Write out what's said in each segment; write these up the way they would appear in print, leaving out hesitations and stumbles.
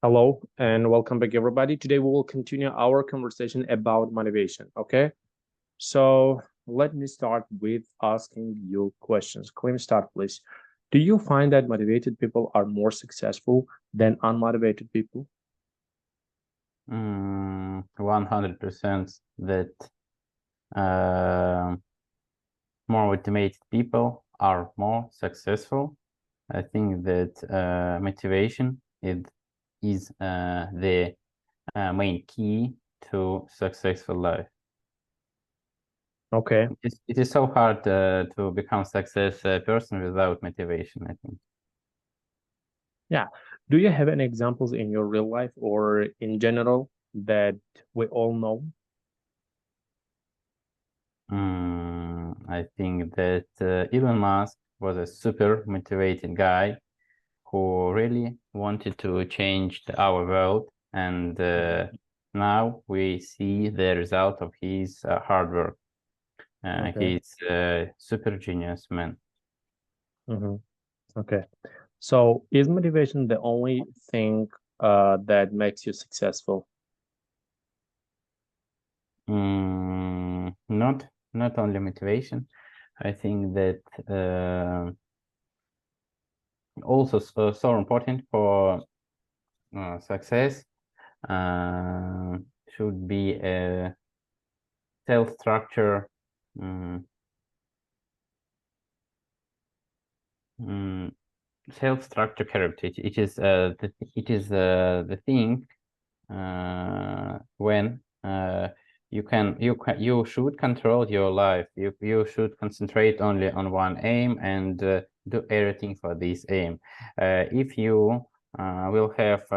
Hello and welcome back, everybody. Today we will continue our conversation about motivation. Okay, so let me start with asking you questions. Clem, start, please. Do you find that motivated people are more successful than unmotivated people? 100% that more motivated people are more successful. I think that motivation is the main key to successful life. Okay. It is so hard to become a success person without motivation, I think. Yeah. Do you have any examples in your real life or in general that we all know? I think that Elon Musk was a super motivated guy who really wanted to change our world, and now we see the result of his hard work. Okay. He's a super genius man. Okay. So is motivation the only thing that makes you successful? Not only motivation. I think that also so important for success should be a self-structure self-structure character. It is the thing when you should control your life. You should concentrate only on one aim and do everything for this aim. If you will have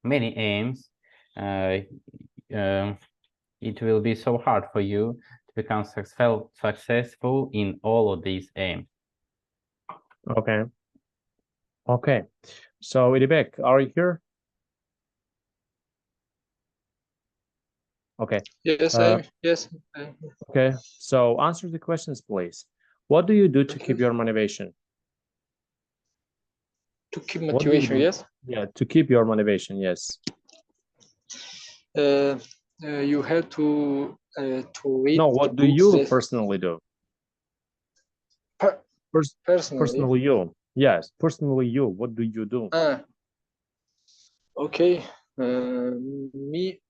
many aims, it will be so hard for you to become successful in all of these aims. Okay. Okay. So Idibek, are you here? Okay. Yes, yes. Okay. So answer the questions, please. What do you do to Okay. keep your motivation? To keep What do you motivation, do? yes. Yeah, to keep your motivation, yes. You have to read. No, the what do books you that personally do? personally. Personally, you. Yes, personally, you. What do you do? Okay. Me,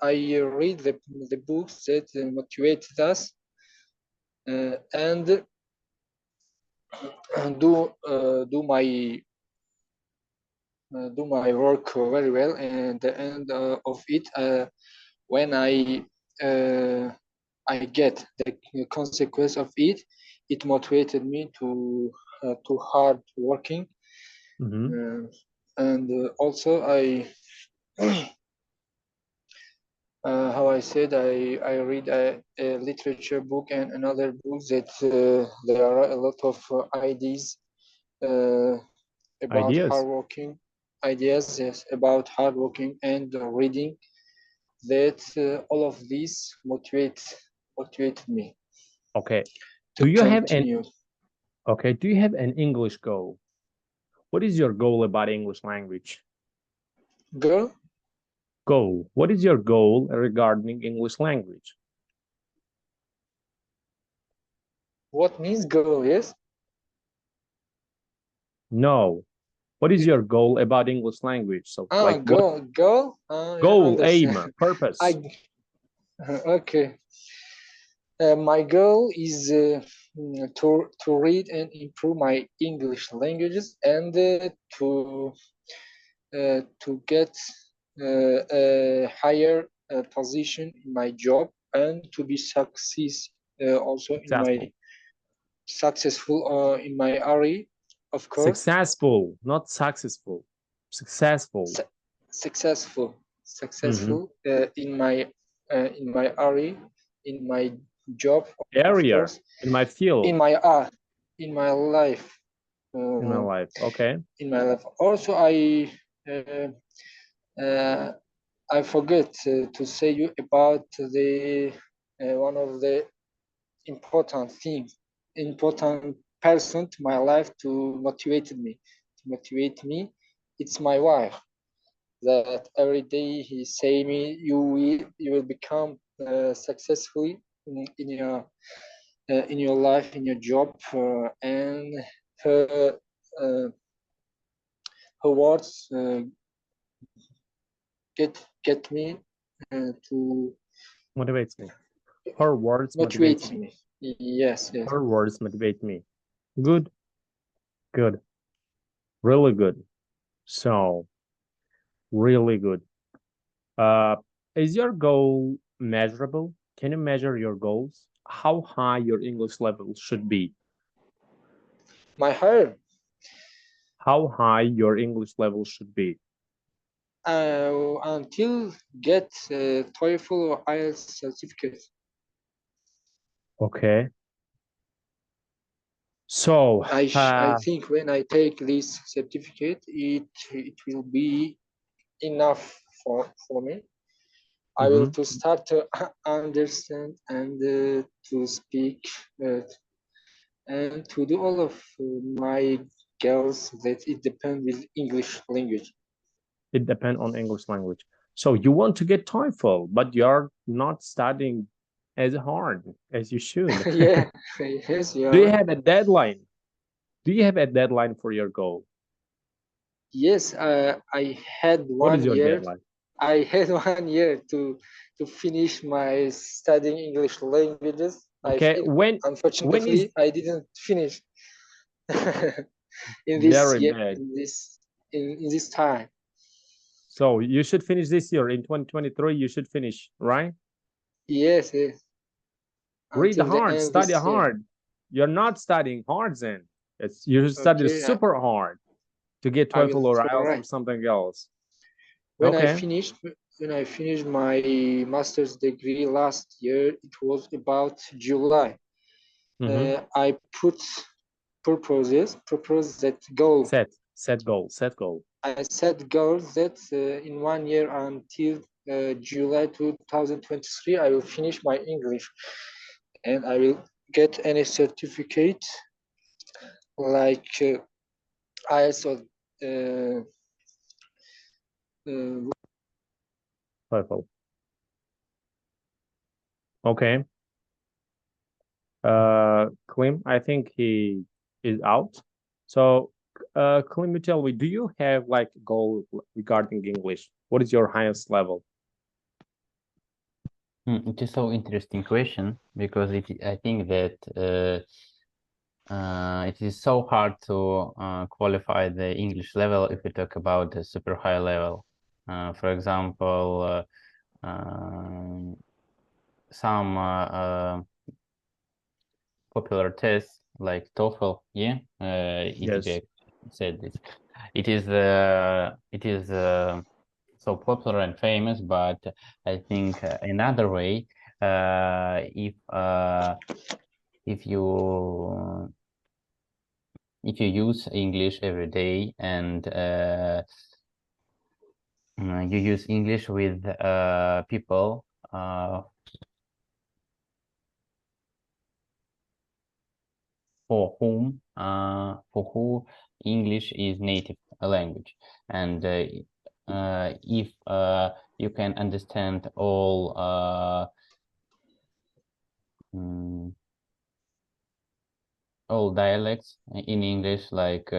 I read the books that motivated us, and do my work very well. And the end of it, when I get the consequence of it, it motivated me to hard working. And also I how I said, I read a literature book and another book that there are a lot of ideas about hard working, ideas, yes, about hard working and reading, that all of these motivated me. Okay. Do you have an English goal? What is your goal about English language? Goal? What is your goal regarding English language? What means goal, yes? No. What is your goal about English language? So like goal. Goal, aim, purpose. Okay. My goal is to read and improve my English languages, and to get a higher position in my job, and to be successful in my area, of course. Successful, not successful. Successful. Successful in my area, in my job, area, of course, in my field, in my art, in my life. In my life, okay. In my life. Also, I forget to say you about the one of the important person to my life to motivate me it's my wife that every day he say me you will become successfully in your life, in your job, and her her words get me to Motivates me. Her words motivate motivates me. me. Yes, yes. Her words motivate me. Good, good, really good. So, really good. Is your goal measurable? Can you measure your goals? How high your English level should be? My hair How high your English level should be? until get TOEFL or IELTS certificate. Okay. So, I think when I take this certificate, it will be enough for me. I will to start to understand and to speak and to do all of my goals that it depends with English language. it depends on English language. So you want to get TOEFL, but you're not studying as hard as you should. Yeah, yes, you Do you are. have a deadline? Do you have a deadline for your goal? Yes, I had What is 1 your year. deadline? I had 1 year to finish my studying English languages. Okay, when is Unfortunately, I didn't finish in this very year, bad. in this time. So you should finish this year in 2023. You should finish, right? Yes, yes. Read Until the hard, end study this year. hard. You're not studying hard, then. You study Okay, super hard to get I will TOEFL or IELTS try. or something else. When I Okay. finished when I finished my master's degree last year, it was about July. I put propose that goal. Set goal. I set goals that in 1 year until July 2023, I will finish my English and I will get any certificate like ISO. TOEFL. Okay. Klim, I think he is out. So, Klim, tell me, do you have like a goal regarding English? What is your highest level? It is so interesting question because I think that it is so hard to qualify the English level if we talk about the super high level. For example, some popular tests like TOEFL, yeah, Yes. said this. It is so popular and famous, but I think another way, if you use English every day and you use English with people for who English is native language, and if you can understand all dialects in English, like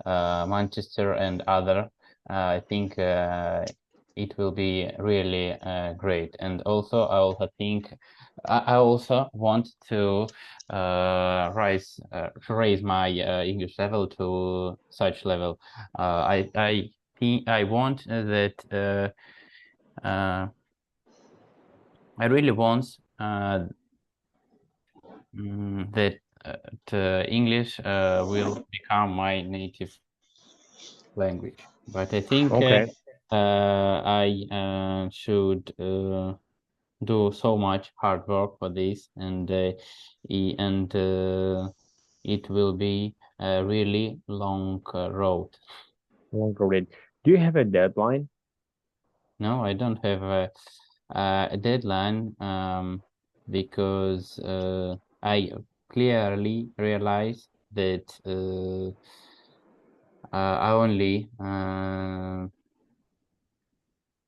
Manchester and other, I think it will be really great. And also, I also want to raise my English level to such level. I think I want that I really want that English will become my native language. But I think Okay. I should do so much hard work for this, and it will be a really long road. Longer read. Do you have a deadline? No, I don't have a deadline because I clearly realize that I only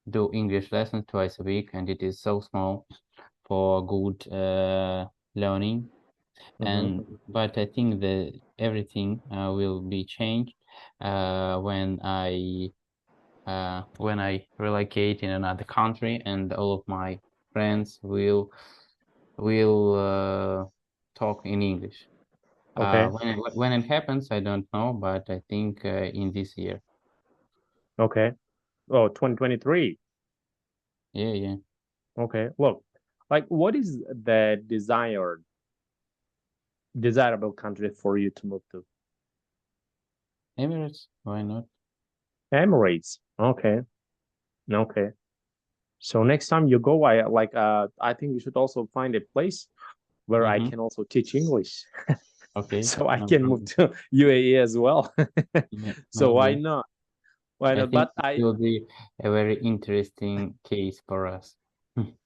do English lessons twice a week, and it is so small for good learning. And but I think that everything will be changed when I relocate in another country, and all of my friends will talk in English. Okay. When it happens, I don't know, but I think in this year. Okay. Oh, 2023. Yeah. Okay. Look, like what is the desirable country for you to move to? Emirates, why not? Emirates. Okay. Okay. So next time you go, I think you should also find a place where I can also teach English. Okay. So I No can move problem. to UAE as well. Yeah, So why maybe. not? Why I not? think But it will be a very interesting case for us.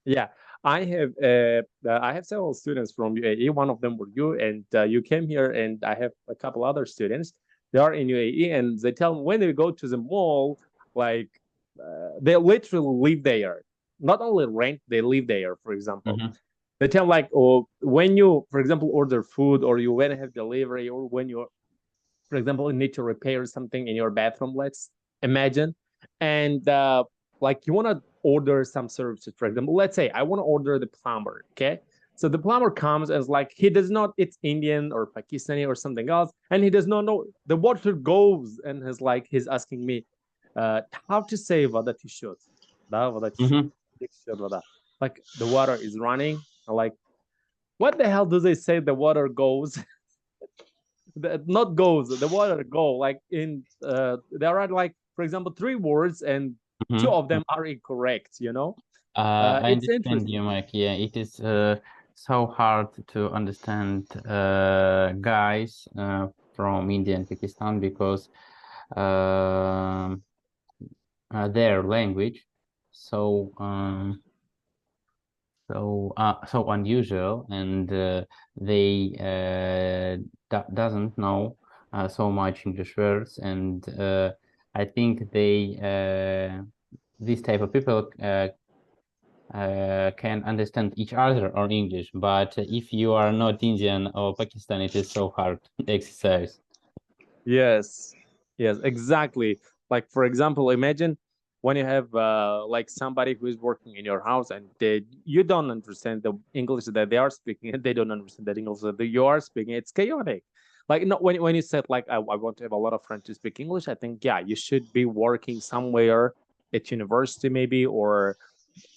yeah, I have several students from UAE. One of them were you, and you came here, and I have a couple other students. They are in UAE, and they tell me when they go to the mall, like they literally live there. Not only rent, they live there. For example, they tell like, oh, when you, for example, order food, or you when have delivery, or when you, for example, you need to repair something in your bathroom, let's imagine, and like you want to order some services, for example, let's say I want to order the plumber, okay? So the plumber comes and is like, he does not, it's Indian or Pakistani or something else, and he does not know the water goes, and he's asking me how to say vada tishot, like the water is running, like what the hell do they say the water goes? Not goes, the water go, like in there are like, for example, three words, and two of them are incorrect, you know. I It's understand interesting. you, Mike. Yeah, it is so hard to understand guys from India and Pakistan because their language so so unusual, and they doesn't know so much English words, and I think they this type of people can understand each other on English, but if you are not Indian or Pakistani, it is so hard exercise. Yes, yes, exactly. Like for example, imagine when you have like somebody who is working in your house, and you don't understand the English that they are speaking, and they don't understand that English that you are speaking. It's chaotic. Like no, when you said like I want to have a lot of friends to speak English, I think yeah, you should be working somewhere at university maybe, or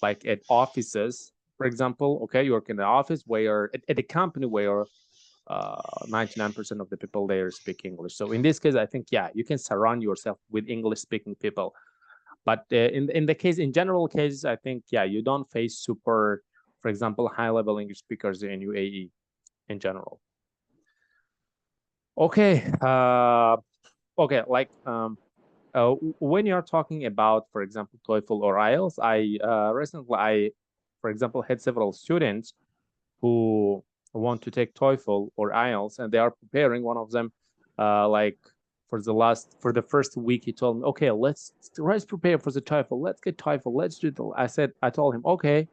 like at offices, for example. Okay, you work in the office where at a company where 99% of the people there speak English. So in this case, I think yeah, you can surround yourself with English speaking people. But in the case, in general cases, I think yeah, you don't face super, for example, high level English speakers in UAE in general. Okay, okay, like when you're talking about, for example, TOEFL or IELTS, recently, for example, had several students who want to take TOEFL or IELTS, and they are preparing. One of them, like for the first week, he told me, "Okay, let's prepare for the TOEFL. Let's get TOEFL. Let's do the." I told him, "Okay."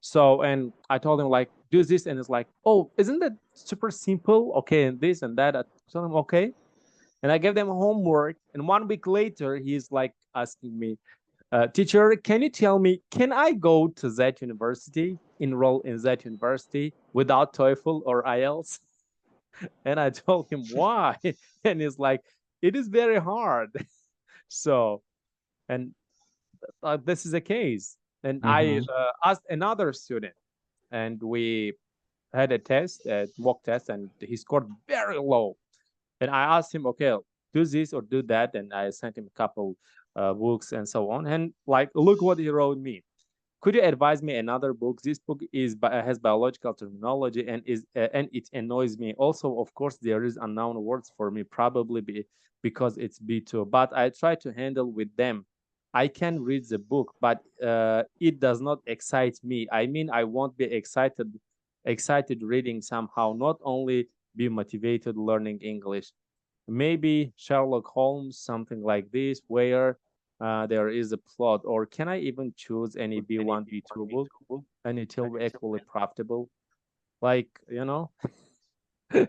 So, and I told him like, "Do this," and it's like, "Oh, isn't that super simple? Okay, and this and that." I told him, "Okay," and I gave them homework. And 1 week later, he's like asking me, teacher, can you tell me, can I go to that university, enroll in that university without TOEFL or IELTS? And I told him why. And he's like, it is very hard. So, and this is a case. And I asked another student, and we had a test, a mock test, and he scored very low. And I asked him, okay, do this or do that. And I sent him a couple books and so on. And like, look what he wrote me. Could you advise me another book? This book has biological terminology and it annoys me. Also, of course, there is unknown words for me, probably because it's B2. But I try to handle with them. I can read the book, but it does not excite me. I mean, I won't be excited reading somehow. Not only be motivated learning English. maybe Sherlock Holmes, something like this, where there is a plot, or can I even choose any B1, B2 book and it will be equally profitable? Like, you know,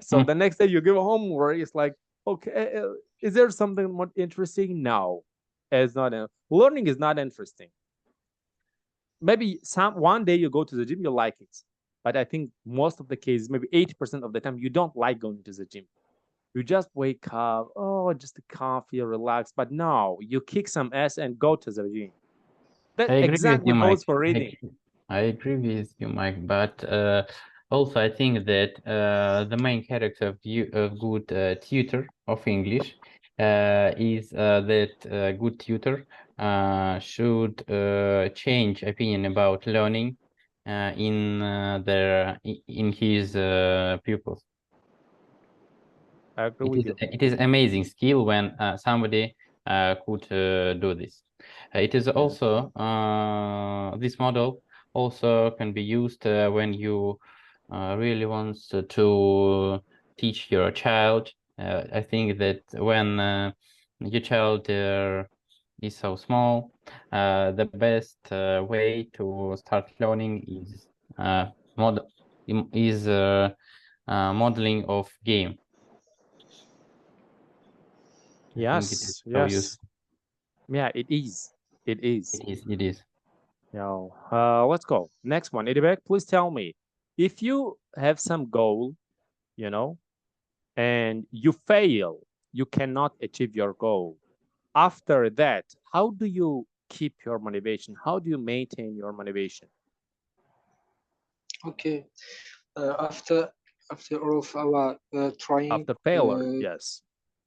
so the next day you give homework, it's like, okay, is there something more interesting? No, it's not. Learning is not interesting. Maybe one day you go to the gym, you like it, but I think most of the cases, maybe 80% of the time, you don't like going to the gym. You just wake up, oh, just a coffee, relax. But no, you kick some ass and go to the gym. That I agree with exactly you, Mike. goes for reading. I agree with you, Mike. But also, I think that the main character of a good tutor of English is that good tutor should change opinion about learning in his pupils. I agree with you. It is amazing skill when somebody could do this. It is also this model also can be used when you really want to teach your child. I think that when your child is so small, the best way to start learning is modeling of game. I think it is Yes, so yes. useful. Yeah, it is. It is. It is. Now, let's go. Next one. Idibek, please tell me, if you have some goal, you know, and you fail, you cannot achieve your goal. After that, how do you keep your motivation? How do you maintain your motivation? Okay. After all of our trying, After failure, yes.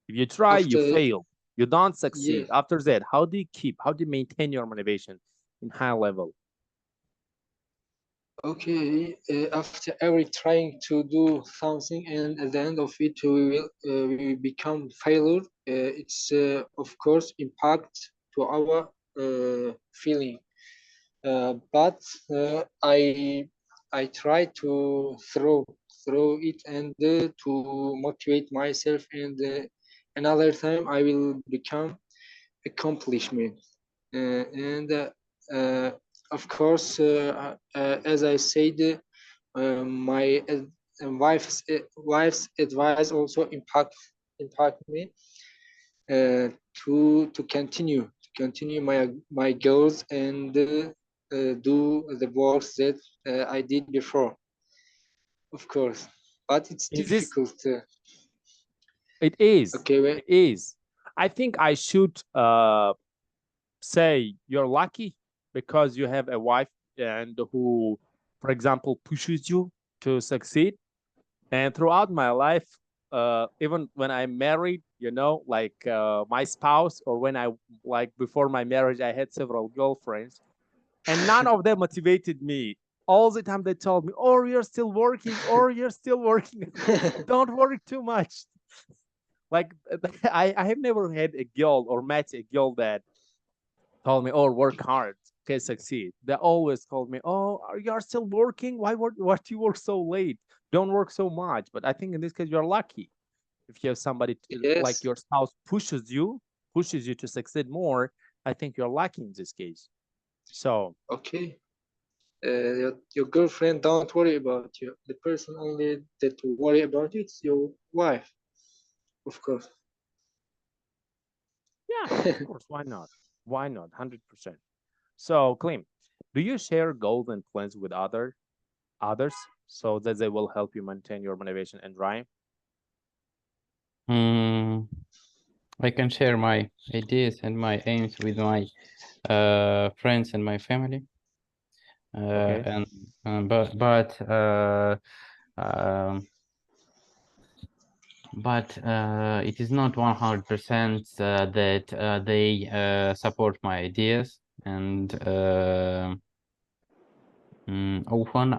If you try, you after fail. You don't yeah, succeed. After that, how do you maintain your motivation in high level? okay. After every trying to do something, and at the end of it, we become failure. It's of course impact to our feeling. But I try to throw it and to motivate myself, and another time I will become accomplishment. And of course, as I said, my wife's advice also impact me to continue my goals and do the works that I did before, of course. But it's Is this? difficult. It is. Okay, well, It is. I think I should say you're lucky because you have a wife and who, for example, pushes you to succeed. And throughout my life, even when I'm married, you know, like my spouse, or when I, like before my marriage, I had several girlfriends, and none of them motivated me. All the time they told me, "Oh, you're still working, or you're still working. Don't work too much." Like I have never had a girl or met a girl that told me, "Oh, work hard, can succeed." They always told me, "Oh, you're still working? Why do you work so late? Don't work so much." But I think in this case, you're lucky if you have somebody like yes, your spouse pushes you to succeed more. I think you're lucky in this case. So okay. Your girlfriend don't worry about you. The person only that worry about you is your wife, of course. yeah, of course, why not? Why not? 100%. So, Klim, do you share goals and plans with others so that they will help you maintain your motivation and drive? I can share my ideas and my aims with my friends and my family. Okay. And but it is not 100% that they support my ideas, and often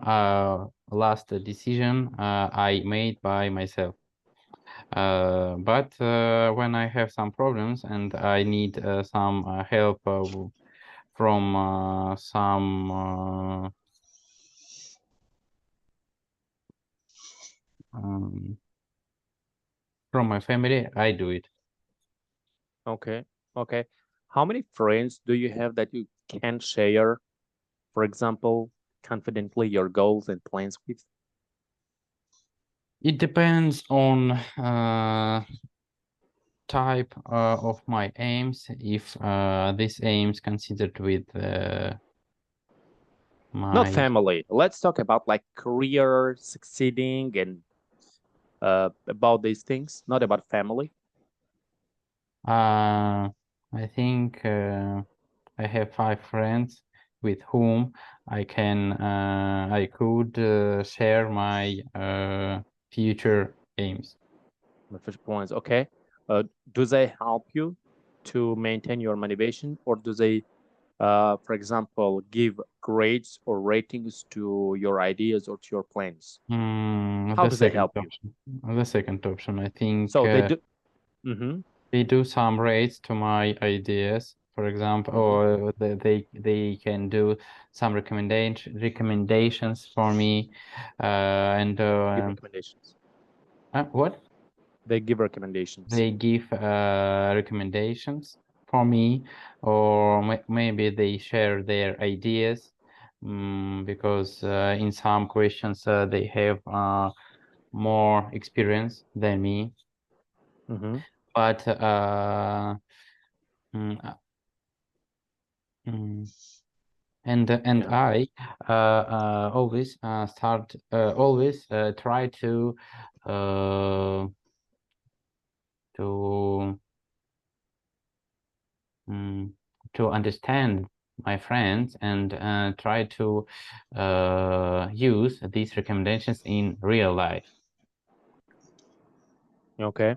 last decision I made by myself. But when I have some problems and I need some help from from my family, I do it. Okay. Okay. How many friends do you have that you can share, for example, confidently your goals and plans with? It depends on type of my aims. If this aims considered with Not my family. Let's talk about like career, succeeding, and about these things, not about family. I think I have 5 friends with whom I could share my future aims. My first points. Okay. Do they help you to maintain your motivation, or do they, for example, give grades or ratings to your ideas or to your plans? How The do they second help you? option. The second option, I think So they do. Mm-hmm. they do some rates to my ideas, for example, or they can do some recommendations for me, and Give recommendations. what? They give recommendations. They give recommendations for me, or maybe they share their ideas, because in some questions they have more experience than me. Mm-hmm. But mm, uh, mm, and Yeah. I always try to to to understand my friends and try to use these recommendations in real life. Okay.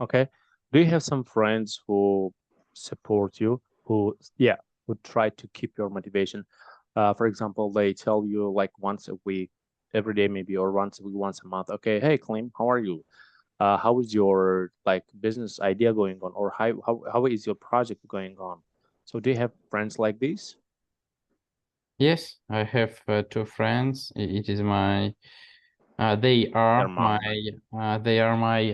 Okay. Do you have some friends who support you, who, yeah, who try to keep your motivation? For example, they tell you like once a week, every day maybe, or once a week, once a month. Okay, hey, Klim, how are you? How is your like business idea going on, or how is your project going on? So do you have friends like this? Yes, I have 2 friends. It is my they Their are mom, right? my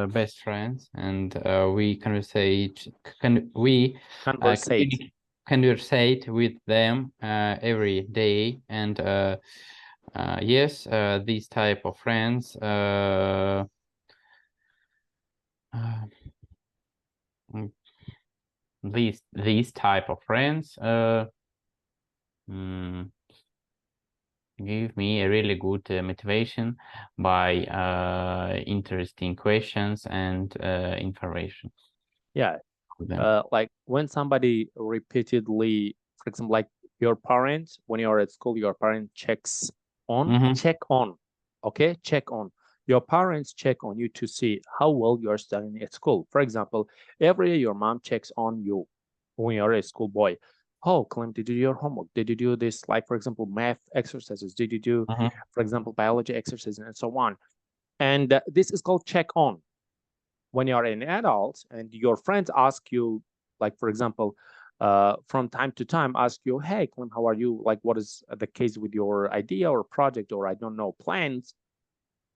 best friends, and we conversate can we Conversate. conversate with them every day, and yes, these type of friends mm, these type of friends mm, give me a really good motivation by interesting questions and information Yeah. for them. Like when somebody repeatedly, for example, like your parents, when you're at school, your parent check on, okay, check on. Your parents check on you to see how well you're studying at school. For example, every day your mom checks on you when you're a school boy. Oh, Clem, did you do your homework? Did you do this, like, for example, math exercises? Did you do, for example, biology exercises and so on? And this is called check on. When you're an adult and your friends ask you, like, for example, from time to time ask you, hey, Clem, how are you? Like, what is the case with your idea or project, or I don't know, plans?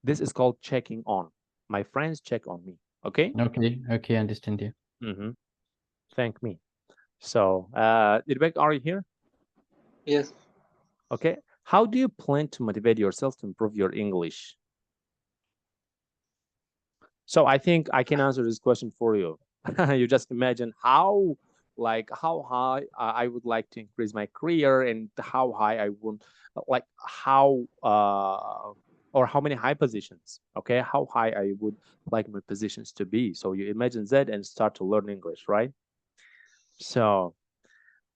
This is called checking on. My friends check on me. Okay. Okay, understand you. Mm-hmm. Thank me. So, Idbek, are you here? Yes. Okay. How do you plan to motivate yourself to improve your English? So I think I can answer this question for you. You just imagine how high I would like to increase my career, and how high I would like how or how many high positions. Okay, how high I would like my positions to be. So you imagine that and start to learn English, right? So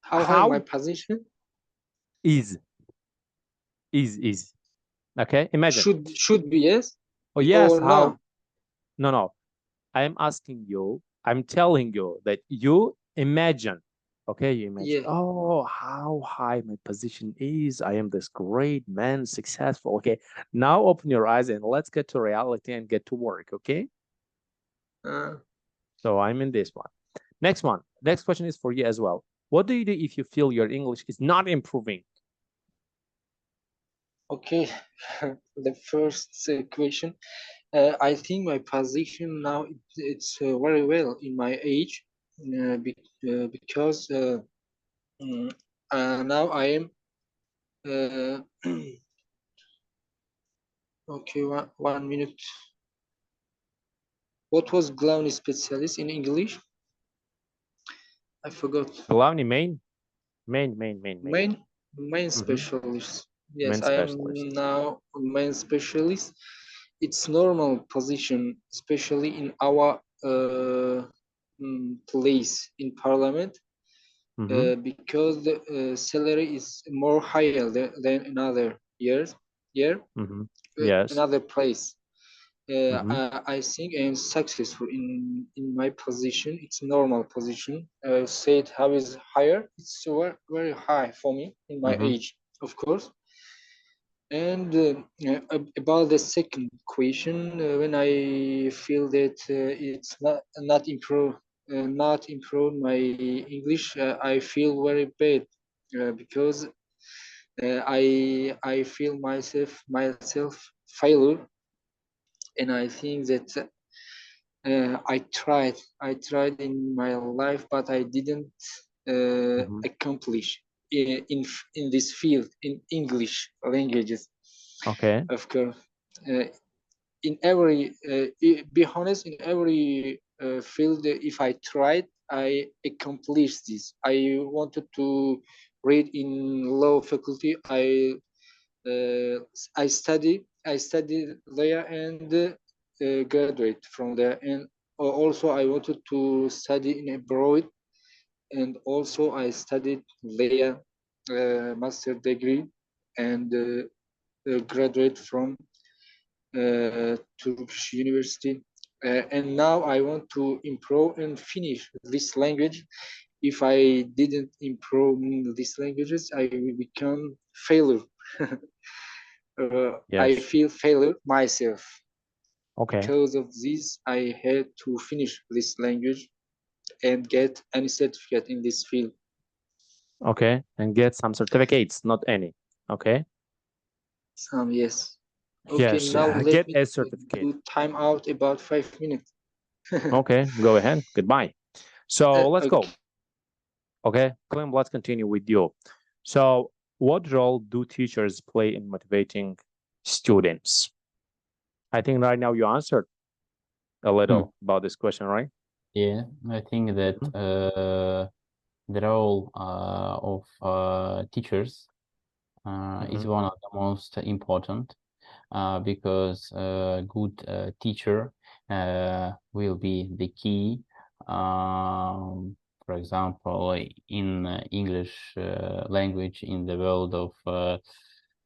How high my how position? is okay? Imagine. Should be, yes? Oh yes, Or how? no? No. I'm asking you, I'm telling you that you imagine, okay? You imagine, Yeah. oh, how high my position is. I am this great man, successful. Okay, now open your eyes and let's get to reality and get to work, okay? So I'm in this one. Next one. Next question is for you as well. What do you do if you feel your English is not improving? Okay. The first question. I think my position now it's very well in my age because now I am okay. One minute. What was Glowny specialist in English? I forgot. Главный main Main specialist. Yes, Main I am specialist. now main specialist. It's normal position, especially in our place in parliament, because the salary is more higher than another years. Yes. Another place. I think I am successful in my position. It's normal position. Say it how is higher. It's very, very high for me in my age, of course. And about the second question, when I feel that it's not improve my English, I feel very bad because I feel myself failure, and I think that I tried in my life, but I didn't accomplish in this field in English languages. Okay. Of course, in every be honest, in every field, if I tried, I accomplished this. I wanted to read in law faculty. I studied there and graduate from there, and also I wanted to study in abroad, and also I studied there master degree and graduate from Turkish University. And now I want to improve and finish this language. If I didn't improve these languages, I will become failure. Yes. I feel failure myself. Okay. Because of this, I had to finish this language and get any certificate in this field. Okay, and get some certificates, not any. Okay. Some, yes. Okay, Yes. now let Get me a certificate. do time out about 5 minutes. Okay, go ahead. Goodbye. So let's Okay. go. Okay, Clem, let's continue with you. So, what role do teachers play in motivating students? I think right now you answered a little about this question, right? Yeah, I think that the role of teachers is one of the most important because a good teacher will be the key. For example, in English language, in the world of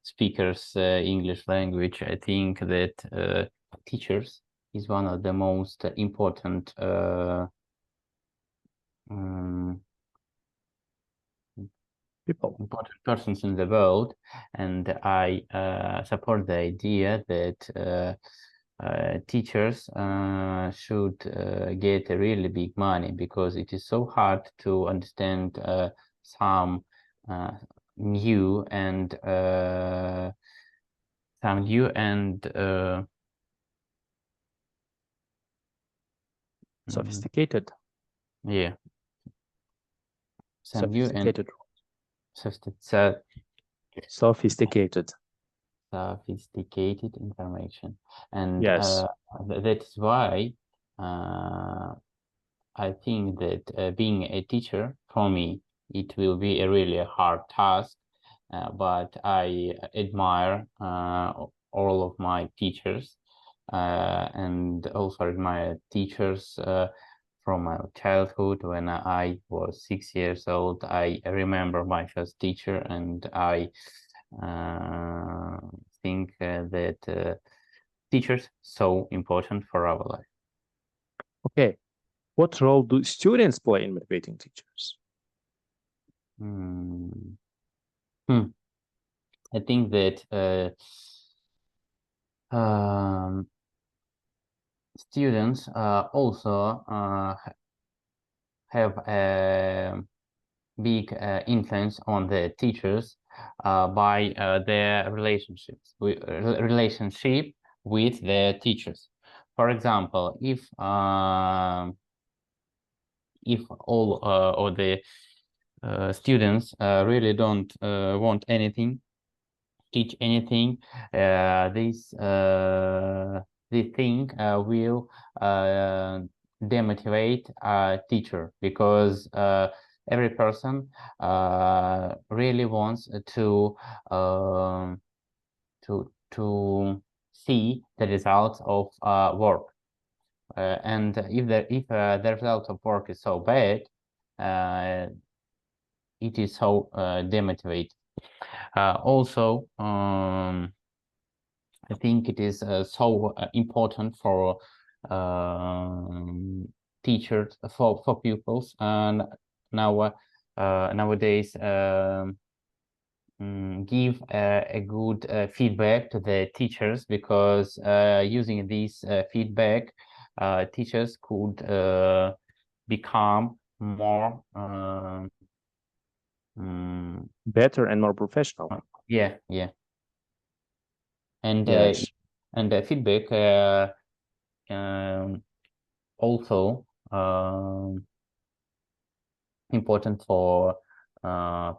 speakers English language, I think that teachers is one of the most important important persons in the world, and I support the idea that teachers should get a really big money, because it is so hard to understand some new and sophisticated. Yeah. Sophisticated. Sophisticated information, and yes, that is why I think that being a teacher, for me, it will be a really hard task, but I admire all of my teachers, and also admire teachers from my childhood. When I was 6 years old, I remember my first teacher, and I think that teachers so important for our life. Okay. What role do students play in motivating teachers? I think that students also have a big influence on the teachers by their relationship with their teachers. for example, if all or the students really don't want anything, teach anything, this thing will demotivate a teacher, because every person really wants to see the results of work, and if the result of work is so bad, it is so demotivated. Also, I think it is so important for teachers, for pupils, and now nowadays give a good feedback to the teachers, because using this feedback, teachers could become more better and more professional. Yeah. And Yes. And the feedback also important for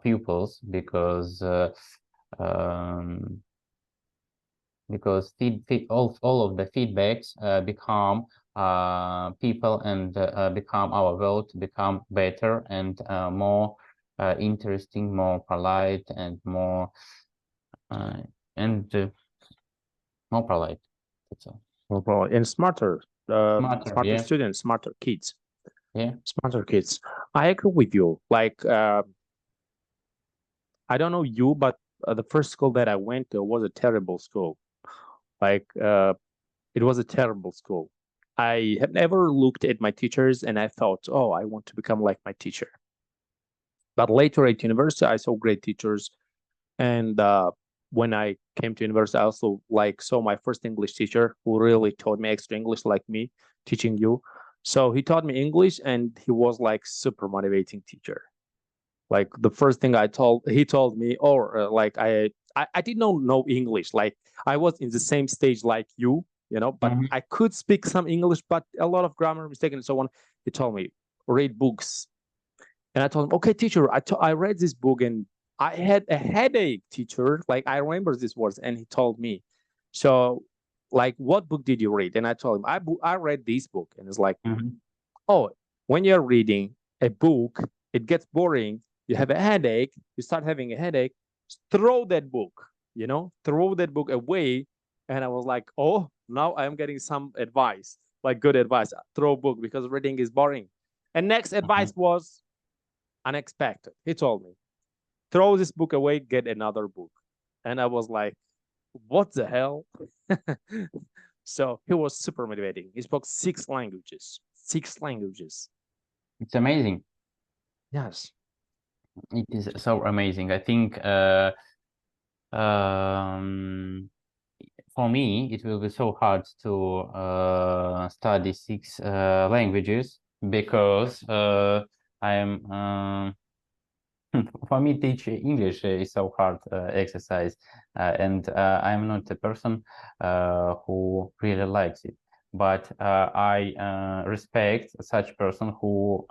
pupils, because all of the feedbacks become people, and become our world, become better and more interesting, more polite, and more more polite. That's all. More polite and smarter. Smarter, Smarter yeah. students, smarter kids. Yeah. Smarter kids. I agree with you. Like, I don't know you, but the first school that I went to was a terrible school. Like, it was a terrible school. I had never looked at my teachers and I thought, oh, I want to become like my teacher. But later at university, I saw great teachers. And when I came to university, I also saw my first English teacher who really taught me extra English, like me teaching you. So he taught me English, and he was like super motivating teacher. Like the first thing he told me, or I did not know English. Like I was in the same stage like you, but I could speak some English, but a lot of grammar mistake and so on. He told me, read books. And I told him, okay, teacher, I read this book and I had a headache, teacher. Like I remember these words. And he told me, so like, what book did you read? And I told him, I read this book. And it's like, oh, when you're reading a book, it gets boring. You have a headache. You start having a headache. Throw that book, throw that book away. And I was like, oh, now I'm getting some advice, like good advice. Throw book because reading is boring. And next advice was unexpected. He told me, throw this book away, get another book. And I was like, what the hell? So he was super motivating. He spoke 6 languages. 6 languages. It's amazing. Yes. It is so amazing. I think for me, it will be so hard to study 6 languages, because I am for me, teach English is so hard exercise, and I'm not a person who really likes it. But I respect such person who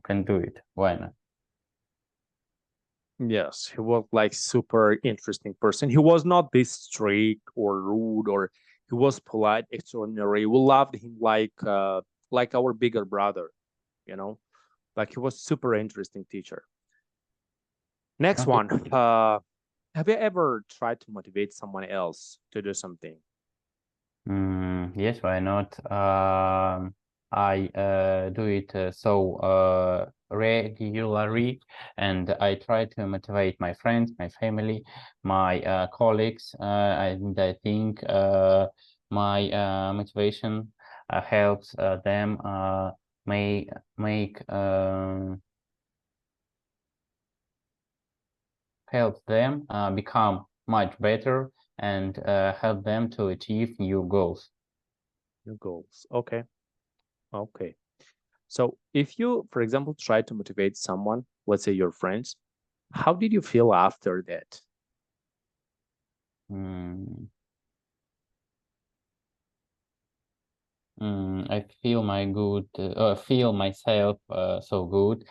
can do it. Why not? Yes, he was like super interesting person. He was not this strict or rude, or he was polite, extraordinary. We loved him like our bigger brother, like he was super interesting teacher. Next one. Have you ever tried to motivate someone else to do something? Yes, why not? I do it so regularly, and I try to motivate my friends, my family, my colleagues, and I think my motivation helps them become much better, and help them to achieve new goals. New goals. Okay. So if you, for example, try to motivate someone, let's say your friends, how did you feel after that? I feel feel myself so good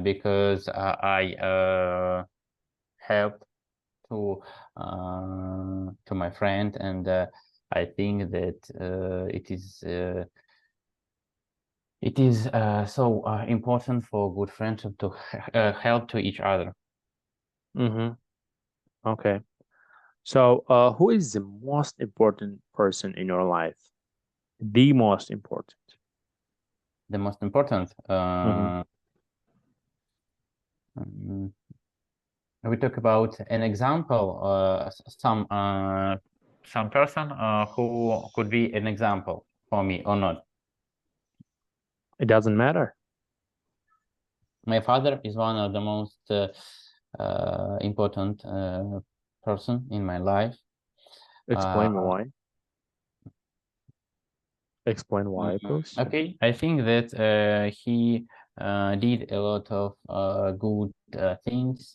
because I helped to my friend, and I think that it is so important for good friendship to help to each other. Okay. So, who is the most important person in your life? The most important. The most important. We talk about an example, some person who could be an example for me or not. It doesn't matter. My father is one of the most important person in my life. Explain why. Explain why, please. Okay, I think that he did a lot of good things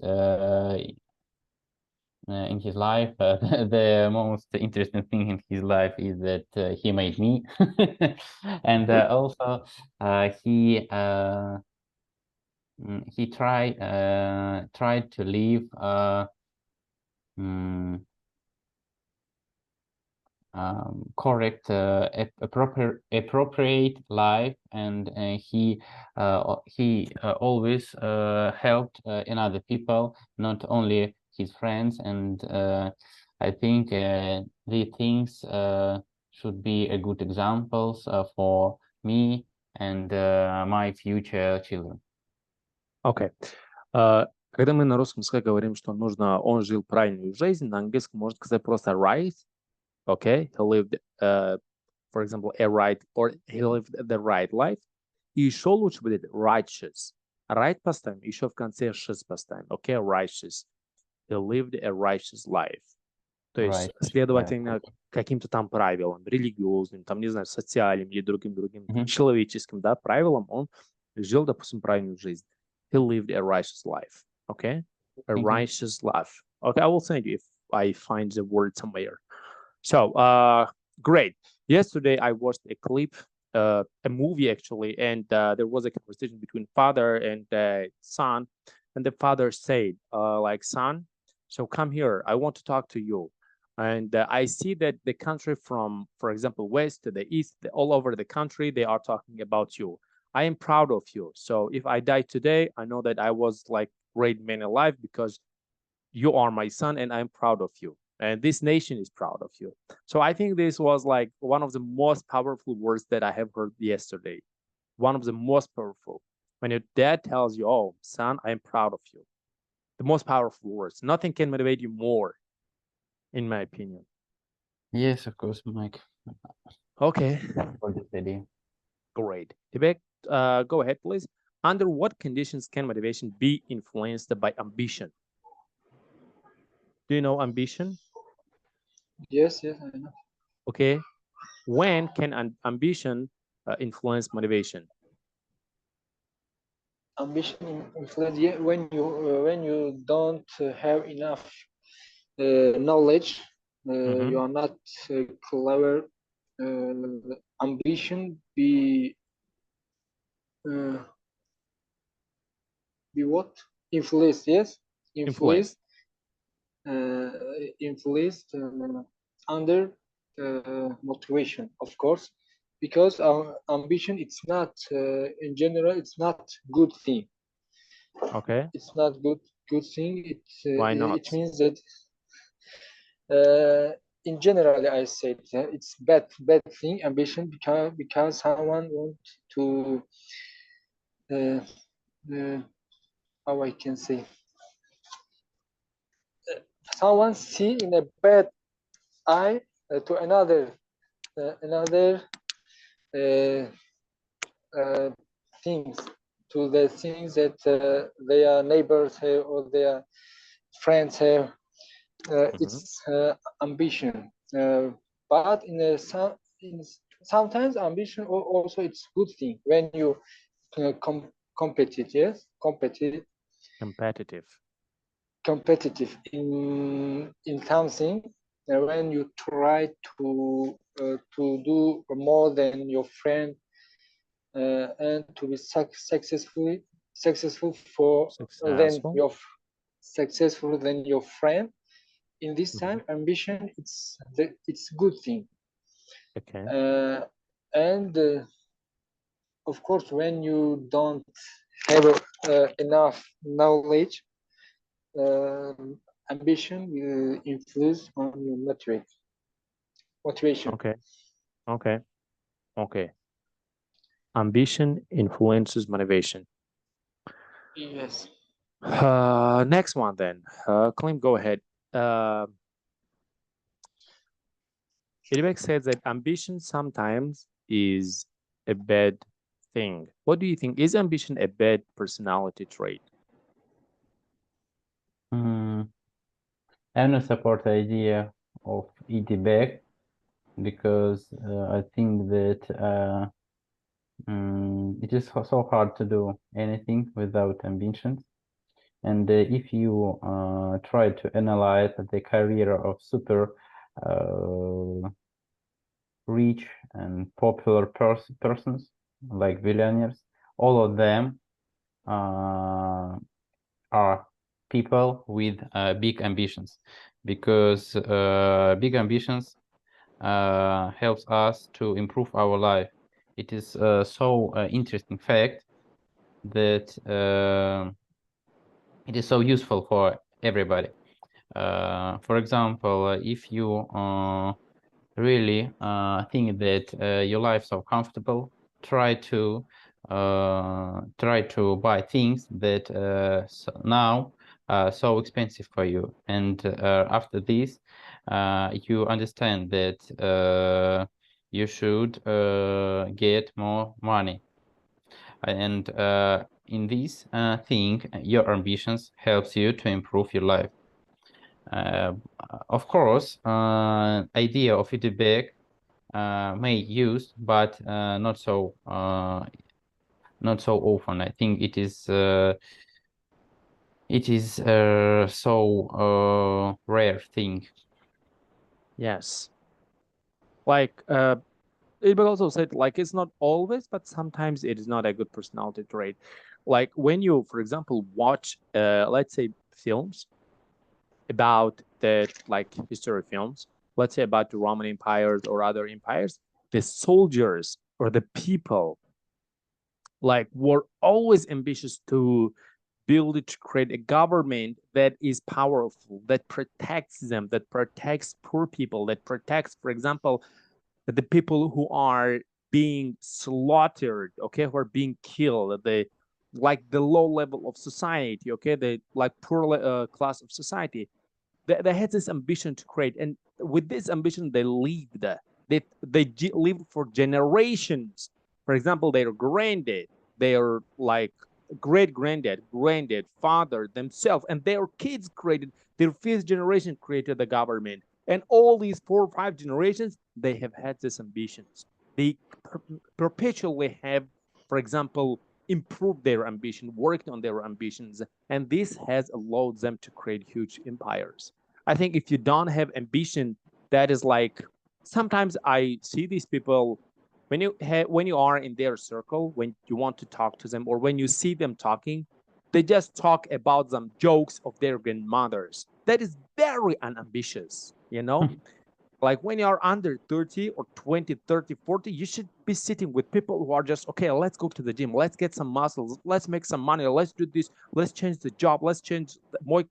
in his life. The most interesting thing in his life is that he made me, and also he tried to live correct, appropriate life, and he always helped in other people, not only his friends. And I think these things should be a good examples for me and my future children. Окей. Когда мы на русском языке говорим, что он жил правильную жизнь, на английском можно сказать просто right. Okay, he lived, for example, a right, or he lived the right life. И еще лучше будет righteous. Right поставим, еще в конце шиз поставим. Okay, righteous. He lived a righteous life. То есть, следовательно, каким-то там правилам, религиозным, там, не знаю, социальным или другим человеческим, да, правилам, он жил, допустим, правильную жизнь. He lived a righteous life. Okay? A righteous life. Okay, I will send you if I find the word somewhere. So, great. Yesterday, I watched a clip, a movie actually, and there was a conversation between father and son. And the father said, like, son, so come here. I want to talk to you. And I see that the country from, for example, west to the east, all over the country, they are talking about you. I am proud of you. So if I die today, I know that I was like great man alive because you are my son and I'm proud of you. And this nation is proud of you. So I think this was like one of the most powerful words that I have heard yesterday. One of the most powerful. When your dad tells you, oh, son, I am proud of you. The most powerful words. Nothing can motivate you more, in my opinion. Yes, of course, Mike. Okay. Great. Tibet, go ahead, please. Under what conditions can motivation be influenced by ambition? Do you know ambition? Yes, I know. Okay. When can ambition influence motivation? Ambition influence, yeah, when you don't have enough knowledge, you are not clever. Ambition be what? Influence, yes, influence. Influenced under motivation, of course, because our ambition, it's not in general, it's not good thing. Okay. It's not good thing. Why not? It means that in general, I said it's bad thing. Ambition because someone want to how I can say, someone see in a bad eye to another things, to the things that their neighbors have or their friends have. It's ambition, but sometimes ambition also it's good thing when you competitive in something. when you try to do more than your friend and to be successful than your friend. In this time, ambition it's good thing. Okay. And of course, when you don't have enough knowledge, ambition will influence on your motivation. Okay. Okay. Okay. Ambition influences motivation. Yes. Next one then. Klim, go ahead. Idibek says that ambition sometimes is a bad thing. What do you think? Is ambition a bad personality trait? I don't support the idea of Idibek because I think that it is so hard to do anything without ambitions. And if you try to analyze the career of super rich and popular persons like billionaires, all of them are people with big ambitions, because big ambitions helps us to improve our life. It is so interesting fact that it is so useful for everybody. For example, if you really think that your life is so comfortable, try to buy things that now are so expensive for you, and after this you understand that you should get more money, and in this thing your ambitions helps you to improve your life. Of course, idea of feedback may use, but not so often. I think it is so rare thing. Yes. Like Idibek also said, like it's not always, but sometimes it is not a good personality trait. Like when you, for example, watch let's say films about the like history films, let's say about the Roman empires or other empires, the soldiers or the people like were always ambitious to build it, to create a government that is powerful, that protects them, that protects poor people, that protects, for example, the people who are being slaughtered, okay, who are being killed, the like the low level of society, okay, the like poor class of society. They had this ambition to create, and with this ambition, they lived. They lived for generations. For example, their granddad, their like great granddad, granddad, father, themselves, and their kids created. Their fifth generation created the government, and all these 4 or 5 generations, they have had these ambitions. They perpetually have, for example, improved their ambition, worked on their ambitions, and this has allowed them to create huge empires. I think if you don't have ambition, that is like sometimes I see these people when you are in their circle, when you want to talk to them, or when you see them talking, they just talk about some jokes of their grandmothers. That is very unambitious, you know? Like when you are under 30 or 20, 30, 40, you should be sitting with people who are just, okay, let's go to the gym, let's get some muscles, let's make some money, let's do this, let's change the job, let's change,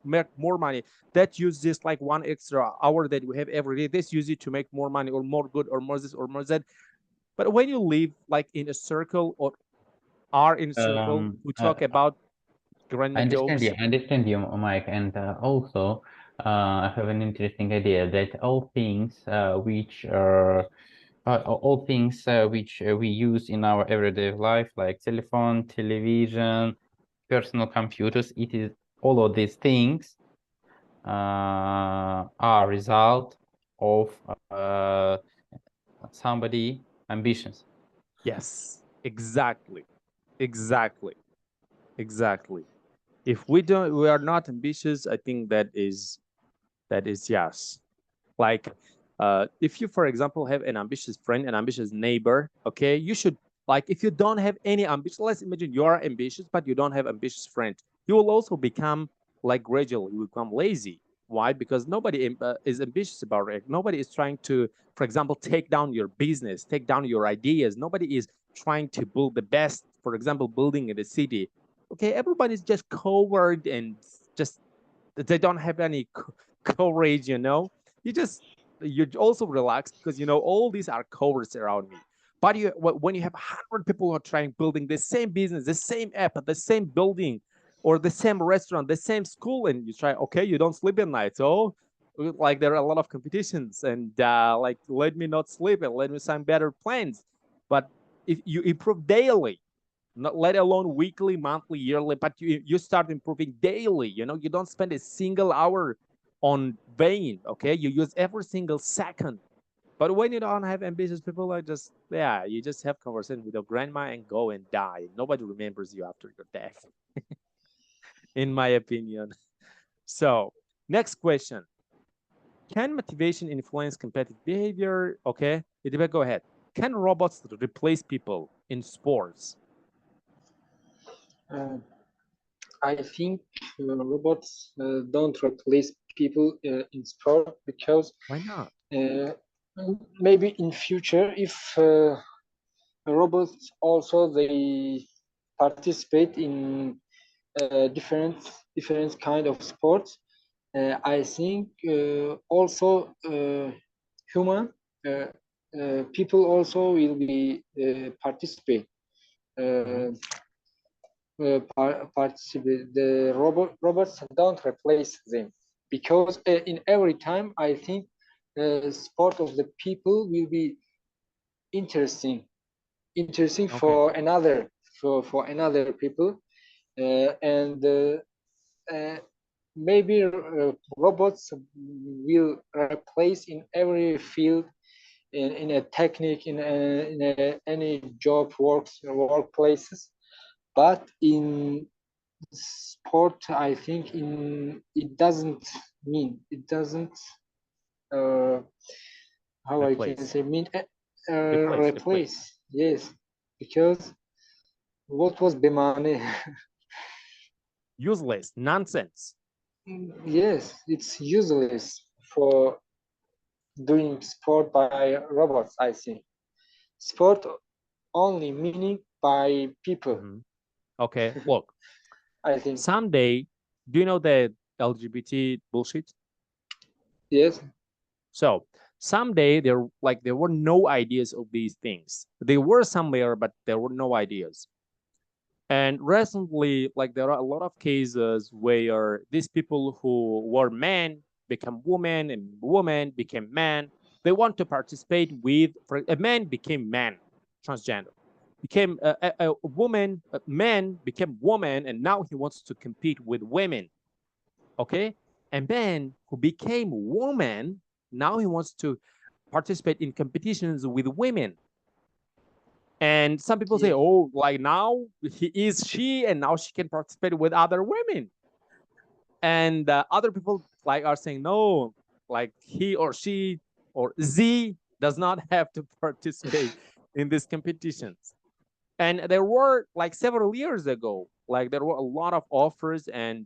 make more money. That use this like 1 extra hour that we have every day. Let's use it to make more money or more good or more this or more that. But when you live like in a circle or are in a circle who talk about grandma jokes. I understand you, Mike, and also I have an interesting idea that all things which we use in our everyday life, like telephone, television, personal computers, it is all of these things are result of somebody ambitions. Yes, exactly. Exactly. Exactly. If we are not ambitious, I think that is yes. Like, if you, for example, have an ambitious friend, an ambitious neighbor, okay, you should, like, if you don't have any ambition, let's imagine you are ambitious, but you don't have ambitious friends, you will also become, like, gradually, you become lazy. Why? Because nobody is ambitious about it. Nobody is trying to, for example, take down your business, take down your ideas. Nobody is trying to build the best, for example, building in the city. Okay, everybody's just coward and just, they don't have any courage, you know. You also relax because, you know, all these are cowards around me. But when you have 100 people who are trying building the same business, the same app, the same building, or the same restaurant, the same school, and you try, okay, you don't sleep at night, so like there are a lot of competitions, and like, let me not sleep and let me sign better plans. But if you improve daily, not let alone weekly, monthly, yearly, but you start improving daily, you know, you don't spend a single hour on vain, okay, you use every single second. But when you don't have ambitious people, like, just, yeah, you just have conversation with your grandma and go and die. Nobody remembers you after your death, in my opinion. So, next question. Can motivation influence competitive behavior? Okay, go ahead. Can robots replace people in sports? I think robots don't replace people in sport because Why not? maybe in future, if robots also they participate in different kind of sports, I think also human people also will be participate. Participate. The robots don't replace them because in every time I think sport of the people will be interesting Okay. for another people, and maybe robots will replace in every field, in a technique, in any job workplaces, but in sport I think it doesn't how I can say mean replace. Yes, because what was Bemane? Useless, nonsense. Yes, it's useless for doing sport by robots, I think. Sport only meaning by people. Okay, look, I think. someday, do you know the LGBT bullshit? Yes. So someday there were no ideas of these things. They were somewhere, but there were no ideas. And recently, like, there are a lot of cases where these people who were men become women and women became men. They want to participate with, for a man became man, transgender, became a woman, a man became woman, and now he wants to compete with women. Okay, a man who became woman, now he wants to participate in competitions with women. And some people say, oh, like, now he is she, and now she can participate with other women. And other people, like, are saying, no, like, he or she or Z does not have to participate in these competitions. And there were, like, several years ago, like, there were a lot of offers and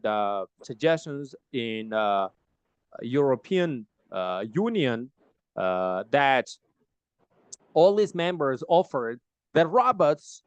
suggestions in European Union that all these members offered that robots,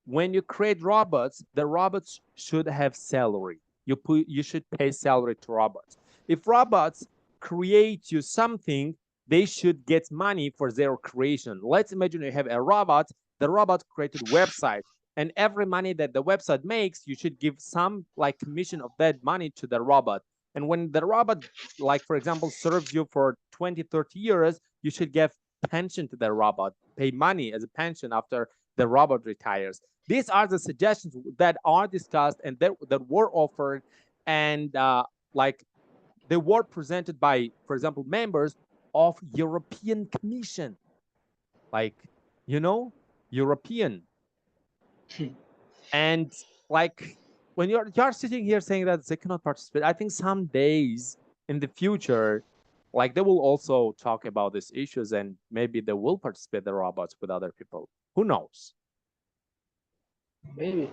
when you create robots, the robots should have salary. You should pay salary to robots. If robots create you something, they should get money for their creation. Let's imagine you have a robot, the robot created website, and every money that the website makes, you should give some, like, commission of that money to the robot. And when the robot, like, for example, serves you for 20, 30 years, you should give pension to the robot, pay money as a pension after the robot retires. These are the suggestions that are discussed and that were offered, and like, they were presented by, for example, members of European Commission, like, you know, European. And, like, when you're sitting here saying that they cannot participate, I think some days in the future, Like they will also talk about these issues, and maybe they will participate the robots with other people. Who knows? Maybe.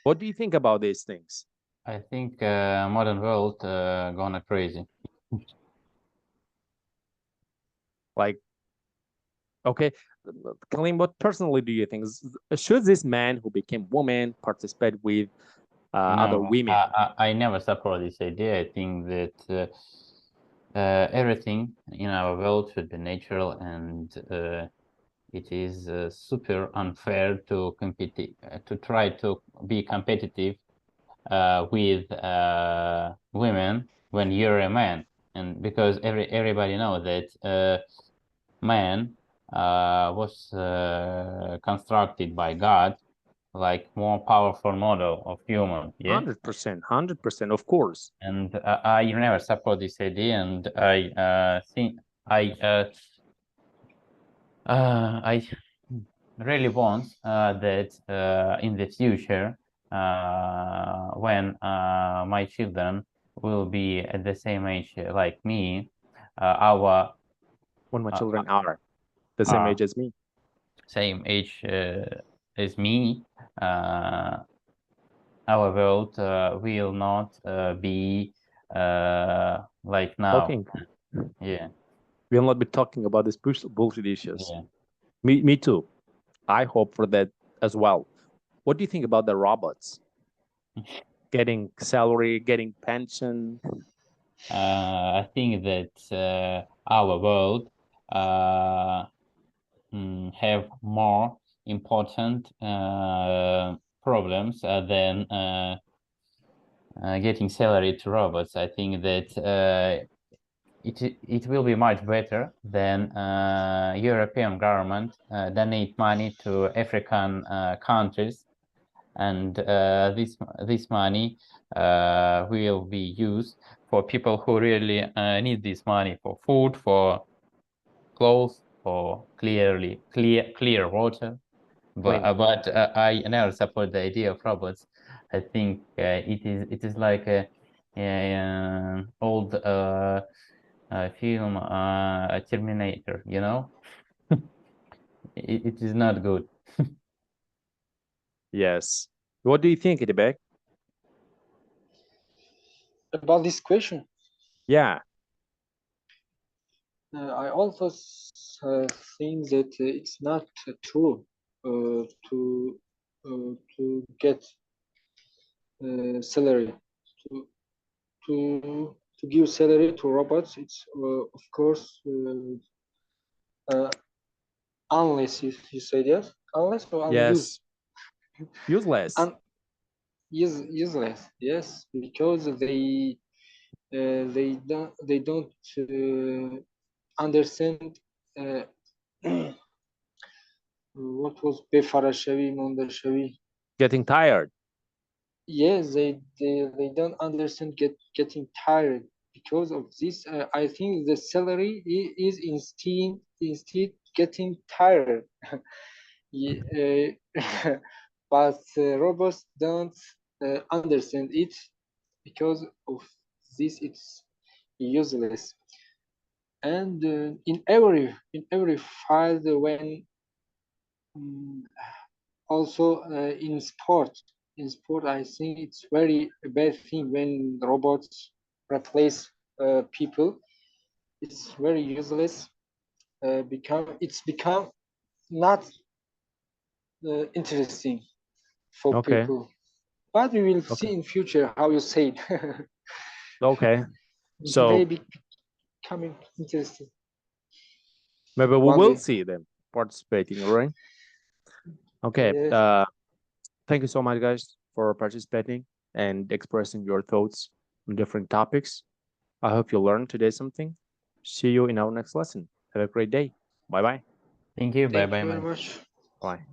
What do you think about these things? I think modern world gonna crazy. Like, okay, Kalim, what personally do you think? Should this man who became woman participate with other No, women? I never support this idea. I think that everything in our world should be natural, and it is super unfair to compete, to try to be competitive with women when you're a man, and because everybody knows that man was constructed by God like more powerful model of human, yeah. 100%, of course. And I never support this idea, and I think I really want that in the future, when my children will be at the same age like me, our When my children are the same age as me. Same age as me, our world will not be like now. Talking. Yeah. We'll not be talking about these bullshit issues. Yeah. Me too. I hope for that as well. What do you think about the robots? Getting salary, getting pension? I think that our world have more important problems than getting salary to robots. I think that it will be much better than European government donate money to African countries, and this money will be used for people who really need this money for food, for clothes, for clear water. But I never support the idea of robots. I think it is like a old film, Terminator, you know. It is not good. Yes. What do you think, Idibek? About this question, Yeah. I also think that it's not true to get salary to give salary to robots. It's of course unless you say yes, unless or unused. Yes. Useless. Useless. Yes, because they don't understand what was befarashavi mondashavi. Getting tired. Yes, they don't understand getting tired. Because of this, I think the salary is instead getting tired. But robots don't understand it. Because of this, it's useless. And in every field, when also in sport, I think it's very a bad thing when robots replace people. It's very useless. It's become not interesting for Okay. people. But we will see Okay. in future how you say it. Okay. So Maybe becoming interesting. maybe we One will day. see them participating, right? Okay. Yes. Thank you so much, guys, for participating and expressing your thoughts on different topics. I hope you learned today something. See you in our next lesson. Have a great day. Bye-bye. Thank you. Thank Bye you bye. very much. Bye.